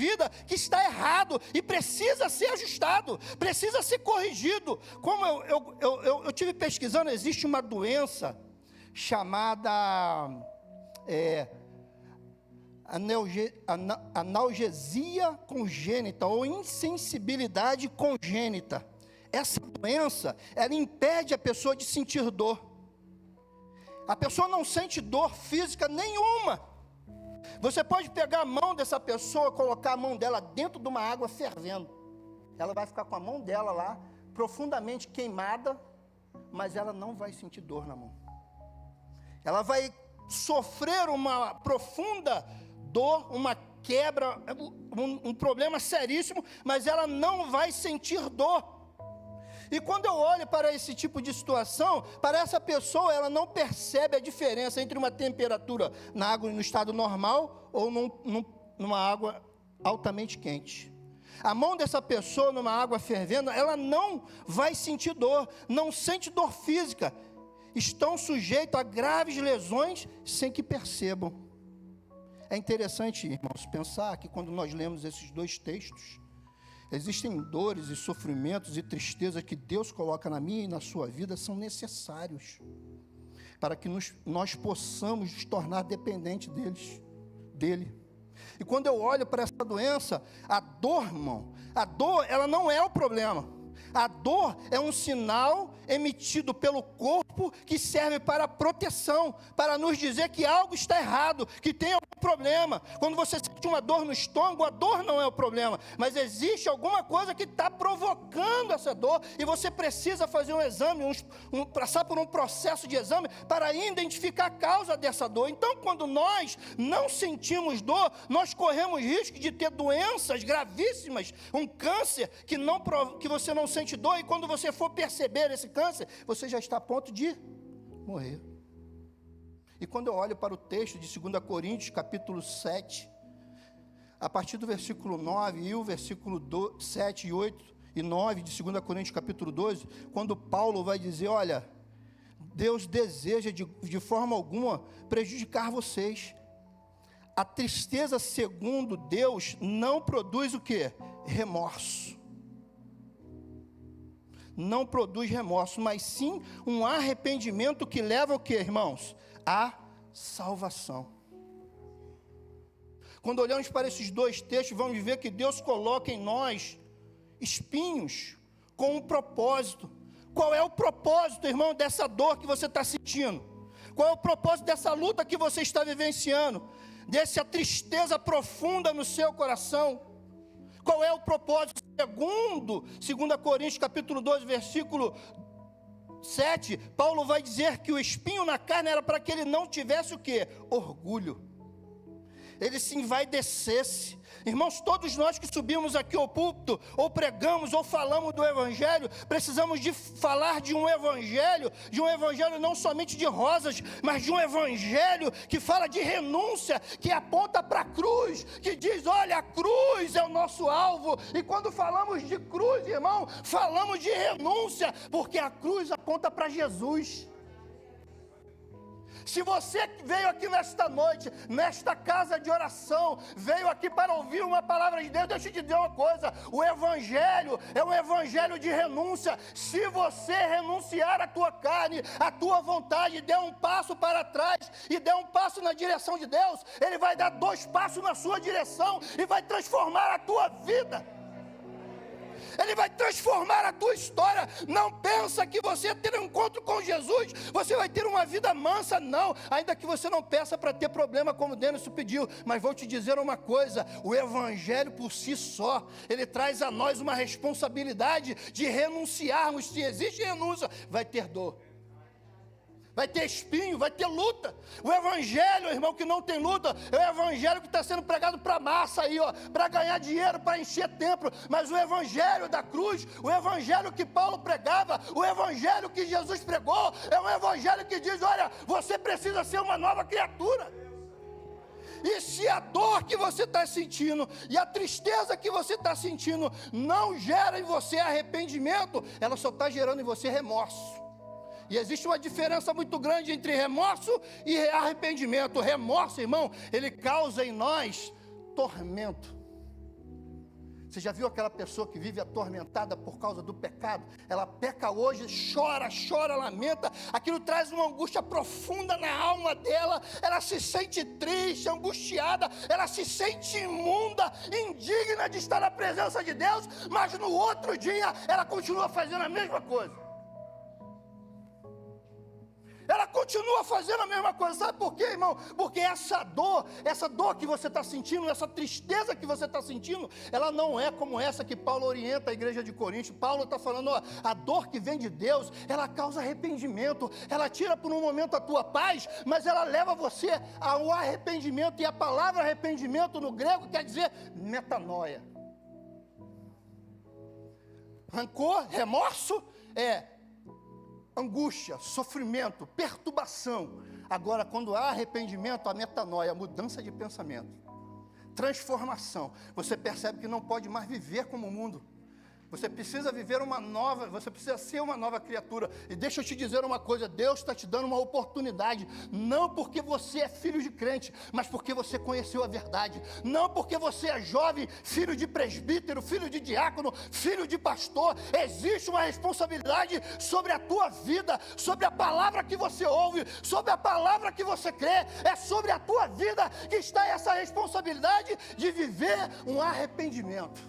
vida que está errado e precisa ser ajustado, precisa ser corrigido. Como eu tive pesquisando, existe uma doença chamada analgesia congênita ou insensibilidade congênita. Essa doença, ela impede a pessoa de sentir dor. A pessoa não sente dor física nenhuma. Você pode pegar a mão dessa pessoa, colocar a mão dela dentro de uma água fervendo. Ela vai ficar com a mão dela lá, profundamente queimada, mas ela não vai sentir dor na mão. Ela vai sofrer uma profunda dor, uma quebra, um problema seríssimo, mas ela não vai sentir dor. E quando eu olho para esse tipo de situação, para essa pessoa, ela não percebe a diferença entre uma temperatura na água no estado normal ou numa água altamente quente. A mão dessa pessoa numa água fervendo, ela não vai sentir dor, não sente dor física. Estão sujeitos a graves lesões sem que percebam. É interessante, irmãos, pensar que quando nós lemos esses dois textos, existem dores e sofrimentos e tristezas que Deus coloca na minha e na sua vida, são necessários para que nós possamos nos tornar dependentes dele. E quando eu olho para essa doença, a dor, irmão, a dor, ela não é o problema. A dor é um sinal emitido pelo corpo que serve para proteção, para nos dizer que algo está errado, que tem algum problema. Quando você sente uma dor no estômago, a dor não é o problema, mas existe alguma coisa que está provocando essa dor, e você precisa fazer um exame, passar por um processo de exame para identificar a causa dessa dor. Então, quando nós não sentimos dor, nós corremos risco de ter doenças gravíssimas, um câncer que você não sente dor, e quando você for perceber esse câncer, você já está a ponto de morrer. E quando eu olho para o texto de 2 Coríntios, capítulo 7, a partir do versículo 9 e o versículo 7 e 8 e 9 de 2 Coríntios, capítulo 12, quando Paulo vai dizer, olha, Deus deseja de forma alguma prejudicar vocês. A tristeza, segundo Deus, não produz o quê? Remorso. Não produz remorso, mas sim um arrependimento que leva o quê, irmãos? A salvação. Quando olhamos para esses dois textos, vamos ver que Deus coloca em nós espinhos com um propósito. Qual é o propósito, irmão, dessa dor que você está sentindo? Qual é o propósito dessa luta que você está vivenciando? Dessa tristeza profunda no seu coração? Qual é o propósito? Segundo 2 Coríntios, capítulo 12, versículo 7, Paulo vai dizer que o espinho na carne era para que ele não tivesse o quê? Orgulho. Ele se envaidecesse. Irmãos, todos nós que subimos aqui ao púlpito, ou pregamos, ou falamos do Evangelho, precisamos de falar de um Evangelho não somente de rosas, mas de um Evangelho que fala de renúncia, que aponta para a cruz, que diz, olha, a cruz é o nosso alvo. E quando falamos de cruz, irmão, falamos de renúncia, porque a cruz aponta para Jesus. Se você veio aqui nesta noite, nesta casa de oração, veio aqui para ouvir uma palavra de Deus, deixa eu te dizer uma coisa, o Evangelho é um Evangelho de renúncia. Se você renunciar à tua carne, à tua vontade, der um passo para trás e der um passo na direção de Deus, Ele vai dar 2 passos na sua direção e vai transformar a tua vida. Ele vai transformar a tua história. Não pensa que você ter um encontro com Jesus, você vai ter uma vida mansa, não. Ainda que você não peça para ter problema como Denis pediu. Mas vou te dizer uma coisa, o Evangelho por si só, ele traz a nós uma responsabilidade de renunciarmos. Se existe renúncia, vai ter dor, vai ter espinho, vai ter luta. O Evangelho, irmão, que não tem luta, é o Evangelho que está sendo pregado para massa aí, ó, para ganhar dinheiro, para encher templo. Mas o Evangelho da cruz, o Evangelho que Paulo pregava, o Evangelho que Jesus pregou, é um Evangelho que diz, olha, você precisa ser uma nova criatura. E se a dor que você está sentindo e a tristeza que você está sentindo não gera em você arrependimento, ela só está gerando em você remorso. E existe uma diferença muito grande entre remorso e arrependimento. O remorso, irmão, ele causa em nós tormento. Você já viu aquela pessoa que vive atormentada por causa do pecado? Ela peca hoje, chora, lamenta. Aquilo traz uma angústia profunda na alma dela. Ela se sente triste, angustiada. Ela se sente imunda, indigna de estar na presença de Deus. Mas no outro dia, ela continua fazendo a mesma coisa. Ela continua fazendo a mesma coisa. Sabe por quê, irmão? Porque essa dor que você está sentindo, essa tristeza que você está sentindo, ela não é como essa que Paulo orienta a igreja de Corinto. Paulo está falando, ó, a dor que vem de Deus, ela causa arrependimento, ela tira por um momento a tua paz, mas ela leva você ao arrependimento, e a palavra arrependimento no grego quer dizer metanoia. Rancor, remorso, angústia, sofrimento, perturbação. Agora, quando há arrependimento, a metanoia, a mudança de pensamento, transformação. Você percebe que não pode mais viver como o mundo. Você precisa viver você precisa ser uma nova criatura. E deixa eu te dizer uma coisa, Deus está te dando uma oportunidade, não porque você é filho de crente, mas porque você conheceu a verdade. Não porque você é jovem, filho de presbítero, filho de diácono, filho de pastor. Existe uma responsabilidade sobre a tua vida, sobre a palavra que você ouve, sobre a palavra que você crê. É sobre a tua vida que está essa responsabilidade de viver um arrependimento.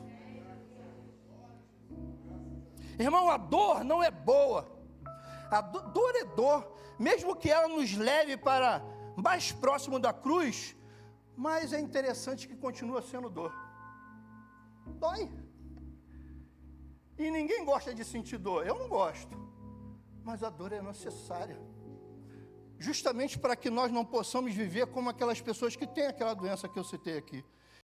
Irmão, a dor não é boa. A dor é dor, mesmo que ela nos leve para mais próximo da cruz, mas é interessante que continua sendo dor. Dói. E ninguém gosta de sentir dor. Eu não gosto. Mas a dor é necessária. Justamente para que nós não possamos viver como aquelas pessoas que têm aquela doença que eu citei aqui.